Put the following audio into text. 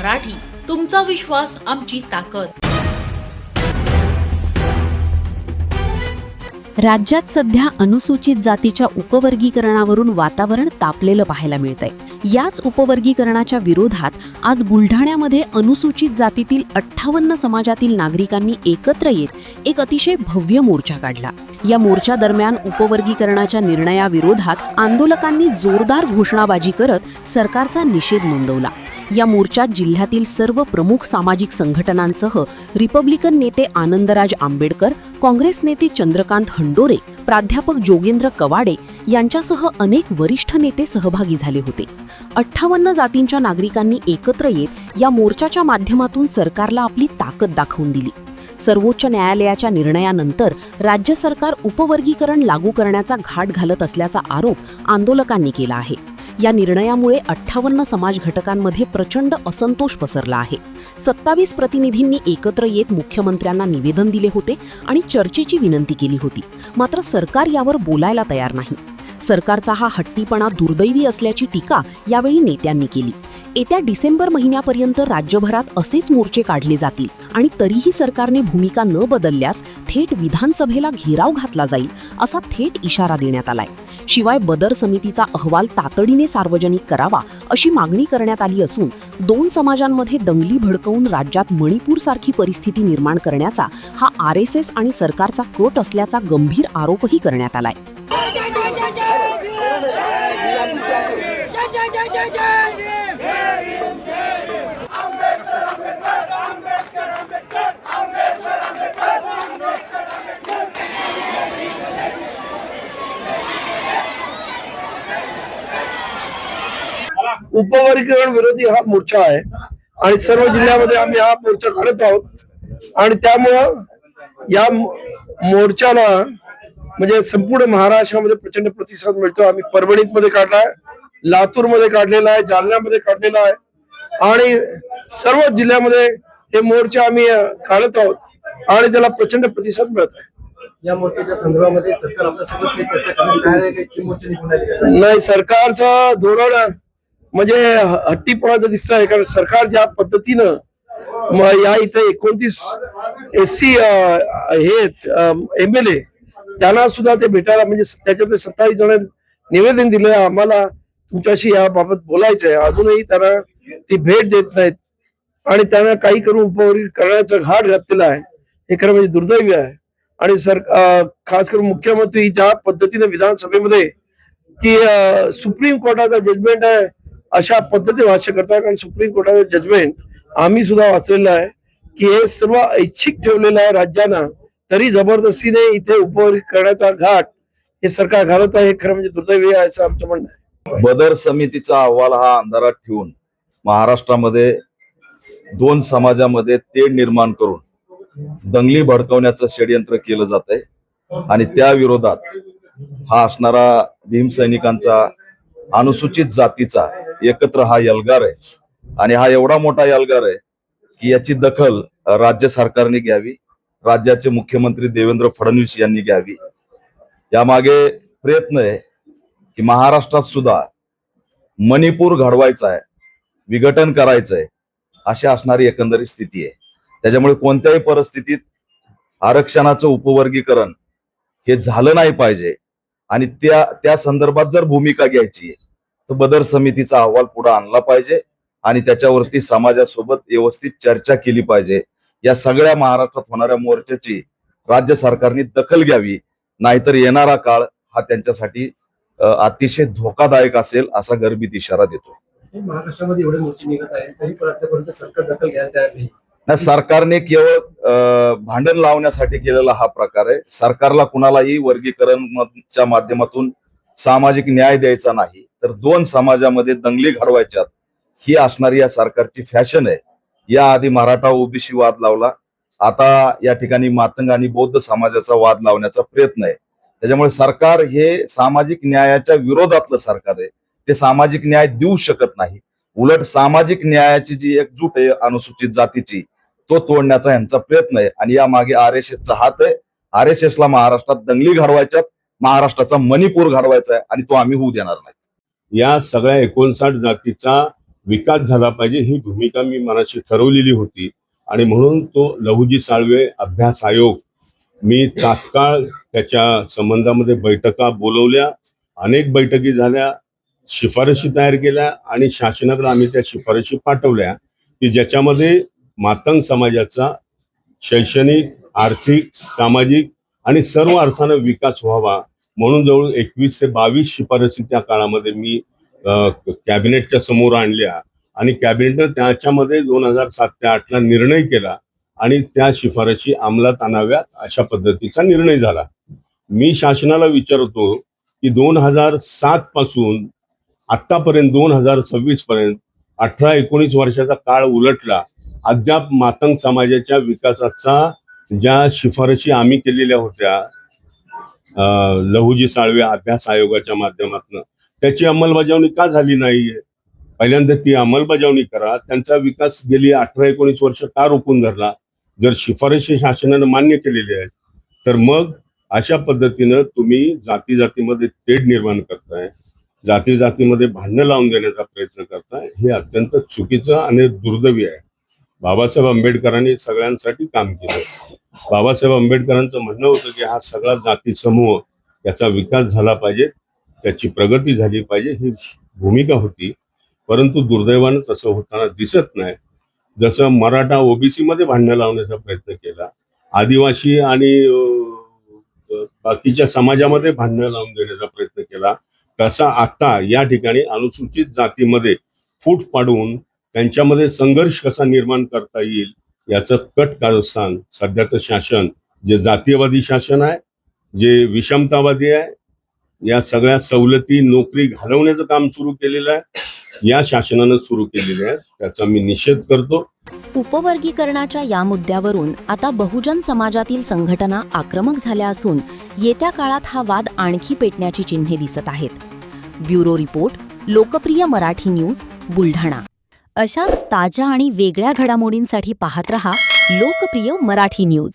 मराठी, तुमचा विश्वास आमची ताकद। राज्यात सध्या अनुसूचित जातीच्या उपवर्गीकरणावरून वातावरण तापलेलं पाहायला मिळतंय। याच उपवर्गीकरणाच्या विरोधात आज बुलढाण्यामध्ये अनुसूचित जातीतील 58 समाजातील नागरिकांनी एकत्र येत एक अतिशय भव्य मोर्चा काढला। या मोर्चा दरम्यान उपवर्गीकरणाच्या निर्णयाविरोधात आंदोलकांनी जोरदार घोषणाबाजी करत सरकारचा निषेध नोंदवला। या मोर्चात जिल्ह्यातील सर्व प्रमुख सामाजिक संघटनांसह रिपब्लिकन नेते आनंदराज आंबेडकर, काँग्रेस नेते चंद्रकांत हंडोरे, प्राध्यापक जोगेंद्र कवाडे यांच्यासह अनेक वरिष्ठ नेते सहभागी झाले होते। 58 जातींच्या नागरिकांनी एकत्र येत या मोर्चाच्या माध्यमातून सरकारला आपली ताकद दाखवून दिली। सर्वोच्च न्यायालयाच्या निर्णयानंतर राज्य सरकार उपवर्गीकरण लागू करण्याचा घाट घालत असल्याचा आरोप आंदोलकांनी केला आहे। या निर्णयामुळे 58 समाज घटकांमध्ये प्रचंड असंतोष पसरला आहे। 27 प्रतिनिधींनी एकत्र येत मुख्यमंत्र्यांना निवेदन दिले होते आणि चर्चेची विनंती केली होती, मात्र सरकार यावर बोलायला तयार नाही। सरकारचा हा हट्टीपणा दुर्दैवी असल्याची टीका यावेळी नेत्यांनी केली। येत्या डिसेंबर महिन्यापर्यंत राज्यभरात असेच मोर्चे काढले जातील आणि तरीही सरकारने भूमिका न बदलल्यास थेट विधानसभेला घेराव घातला जाईल असा थेट इशारा देण्यात आलाय। शिवाय बदर समितीचा अहवाल तातडीने सार्वजनिक करावा अशी मागणी करण्यात आली असून 2 समाजांमध्ये दंगली भडकवून राज्यात मणिपूरसारखी परिस्थिती निर्माण करण्याचा हा RSS आणि सरकारचा कट असल्याचा गंभीर आरोपही करण्यात आलाय। उपवर्गीकरण विरोधी हा मोर्चा आहे आणि सर्व जिल्ह्यामध्ये आम्ही हा मोर्चा काढत आहोत आणि त्यामुळं या मोर्चाला म्हणजे संपूर्ण महाराष्ट्रामध्ये प्रचंड प्रतिसाद मिळतो। आम्ही परभणीत मध्ये काढलाय, लातूर मध्ये काढलेला आहे, जालन्यामध्ये काढलेला आहे आणि सर्व जिल्ह्यामध्ये हे मोर्चा आम्ही काढत आहोत आणि त्याला प्रचंड प्रतिसाद मिळत आहे। या मोर्चाच्या संदर्भामध्ये सरकार आपल्यासोबत चर्चा करण्यास तयार आहे की मोर्चा निघून नाही, सरकारचं धोरण म्हणजे हट्टीपणाचं दिसत आहे, कारण सरकार ज्या पद्धतीनं या इथे 29 SC हे MLA त्यांना सुद्धा ते भेटायला म्हणजे त्याच्यातले 27 जण निवेदन दिले, आम्हाला तुमच्याशी याबाबत बोलायचंय, अजूनही त्यांना ती भेट देत नाहीत आणि त्यांना काही करून उपवर्गीकरणाचा घाट घातलेला आहे। हे खरं म्हणजे दुर्दैवी आहे आणि खास करून मुख्यमंत्री ज्या पद्धतीने विधानसभेमध्ये की सुप्रीम कोर्टाचा जजमेंट आहे अशा पद्धतीने भाष्य करतात, कारण सुप्रीम कोर्टाचं जजमेंट आम्ही सुद्धा वाचलेलं आहे की हे सर्व ऐच्छिक ठेवलेलं आहे राज्यांना, तरी जबरदस्तीने इथे उपवर्गीकरणाचा घाट हे सरकार घालत आहे। हे खरं म्हणजे दुर्दैवी आहे असं आमचं म्हणणं आहे। बदर समितीचा अहवाल हा अंधारात ठेवून महाराष्ट्रामध्ये 2 समाजामध्ये तेढ निर्माण करून दंगली भडकवण्याचं षडयंत्र केलं जात आहे आणि त्या विरोधात हा असणारा भीमसैनिकांचा अनुसूचित जातीचा एकत्र हा यल्गार आहे आणि हा एवढा मोठा यल्गार आहे की याची दखल राज्य सरकारने घ्यावी, राज्याचे मुख्यमंत्री देवेंद्र फडणवीस यांनी घ्यावी। यामागे प्रयत्न आहे की महाराष्ट्रात सुद्धा मणिपूर घडवायचा आहे, विघटन करायचं आहे अशी असणारी एकंदरीत स्थिती आहे। त्याच्यामुळे कोणत्याही परिस्थितीत आरक्षणाचं उपवर्गीकरण हे झालं नाही पाहिजे आणि त्या संदर्भात जर भूमिका घ्यायची तर बदर समितीचा अहवाल पुढे आणला पाहिजे आणि त्याच्यावरती समाजासोबत व्यवस्थित चर्चा केली पाहिजे। या सगळ्या महाराष्ट्रात होणाऱ्या मोर्चाची राज्य सरकारने दखल घ्यावी, नाहीतर येणारा काळ हा त्यांच्यासाठी अतिशय धोकादायक असेल असा गर्भित इशारा देतो। महाराष्ट्रामध्ये एवढे मोर्चे निघत आहेत तरी आतापर्यंत सरकार दखल घ्यायला तयार नाही। सरकारने केवळ भांडण लावण्यासाठी केलेला हा प्रकार आहे। सरकारला कुणालाही वर्गीकरणच्या माध्यमातून सामाजिक न्याय द्यायचा नाही, तर 2 समाजामध्ये दंगली घडवायच्यात ही असणारी या सरकारची फॅशन आहे। याआधी मराठा ओबीसी वाद लावला, आता या ठिकाणी मातंग आणि बौद्ध समाजाचा वाद लावण्याचा प्रयत्न आहे। त्याच्यामुळे सरकार हे सामाजिक न्यायाच्या विरोधातलं सरकार आहे, ते सामाजिक न्याय देऊ शकत नाही। उलट सामाजिक न्यायाची जी एकजूट आहे अनुसूचित जातीची तो तोडण्याचा यांचा प्रयत्न आहे आणि या मागे RSSचा हात आहे। RSSला महाराष्ट्रात दंगली घडवायच्यात, महाराष्ट्राचा मणिपूर घडवायचा आहे आणि तो आम्ही होऊ देणार नाही। या सगळ्या 59 जातीचा विकास झाला पाहिजे ही भूमिका मी मनाशी ठरवलेली होती आणि म्हणून तो लहुजी साळवे अभ्यास आयोग मी तात्काळ त्याच्या संबंधामध्ये बैठका बोलवल्या, अनेक बैठकी झाल्या, शिफारशी तयार केल्या आणि शासनाकडे आम्ही त्या शिफारशी पाठवल्या की ज्याच्यामध्ये मातंग समाजाचा शैक्षणिक, आर्थिक, सामाजिक आणि सर्व अर्थानं विकास व्हावा म्हणून जवळ 21 ते 22 शिफारसी त्या काळामध्ये मी कॅबिनेटच्या समोर आणल्या आणि कॅबिनेटनं त्याच्यामध्ये 2007 ते 8 ला निर्णय केला आणि त्या शिफारशी अंमलात आणाव्यात अशा पद्धतीचा निर्णय झाला. मी शासनाला विचारतो की 2007 पासून आतापर्यंत 2026 पर्यंत 18-19 वर्षाचा काळ उलटला, अद्याप मातंग समाजाच्या विकासाचा ज्या शिफारशी आम्ही केलेल्या होत्या लहुजी साळवे अभ्यास आयोगाच्या माध्यमातून त्याची अंमलबजावणी का झाली नाहीये? पहिल्यांदा ती अंमलबजावणी करा. त्यांचा विकास गेली 18-19 वर्ष का रोखून धरला? जर शिफारशी शासनानं मान्य केलेली आहेत तर मग अशा पद्धतीनं तुम्ही जाती जातीमध्ये तेढ निर्माण करताय, जाती जातीमध्ये भांडणं लावून देण्याचा प्रयत्न करताय, हे अत्यंत चुकीचं आणि दुर्दैवी आहे. बाबासाहेब आंबेडकरांनी सगळ्यांसाठी काम केलं. बाबासाहेब आंबेडकरांचं म्हणणं होतं की हा सगळा जाती समूह याचा विकास झाला पाहिजे, त्याची प्रगती झाली पाहिजे, ही भूमिका होती. परंतु दुर्दैवानं तसं होताना दिसत नाही. जसं मराठा ओबीसी मध्ये भांडणं लावण्याचा प्रयत्न केला, आदिवासी आणि बाकीच्या समाजामध्ये भांडणं लावून देण्याचा प्रयत्न केला, तसा आता या ठिकाणी अनुसूचित जातीमध्ये फूट पाडून त्यांच्यामध्ये संघर्ष कसा निर्माण करता येईल याचं कट कारस्थान सध्याचं शासन जे जातीयवादी शासन आहे, जे विषमतावादी आहे, या सगळ्या सवलती नोकरी घालवण्याचं काम सुरू केलेलं आहे, या शासनानं सुरू केलेले आहे. त्याचा मी निषेध करतो. उपवर्गीकरणाच्या या मुद्द्यावरून आता बहुजन समाजातील संघटना आक्रमक झाल्या असून येत्या काळात हा वाद आणखी पेटण्याची चिन्हे दिसत आहेत. ब्युरो रिपोर्ट, लोकप्रिय मराठी न्यूज, बुलढाणा. अशाच ताज्या आणि वेगळ्या घडामोडींसाठी पाहत रहा लोकप्रिय मराठी न्यूज.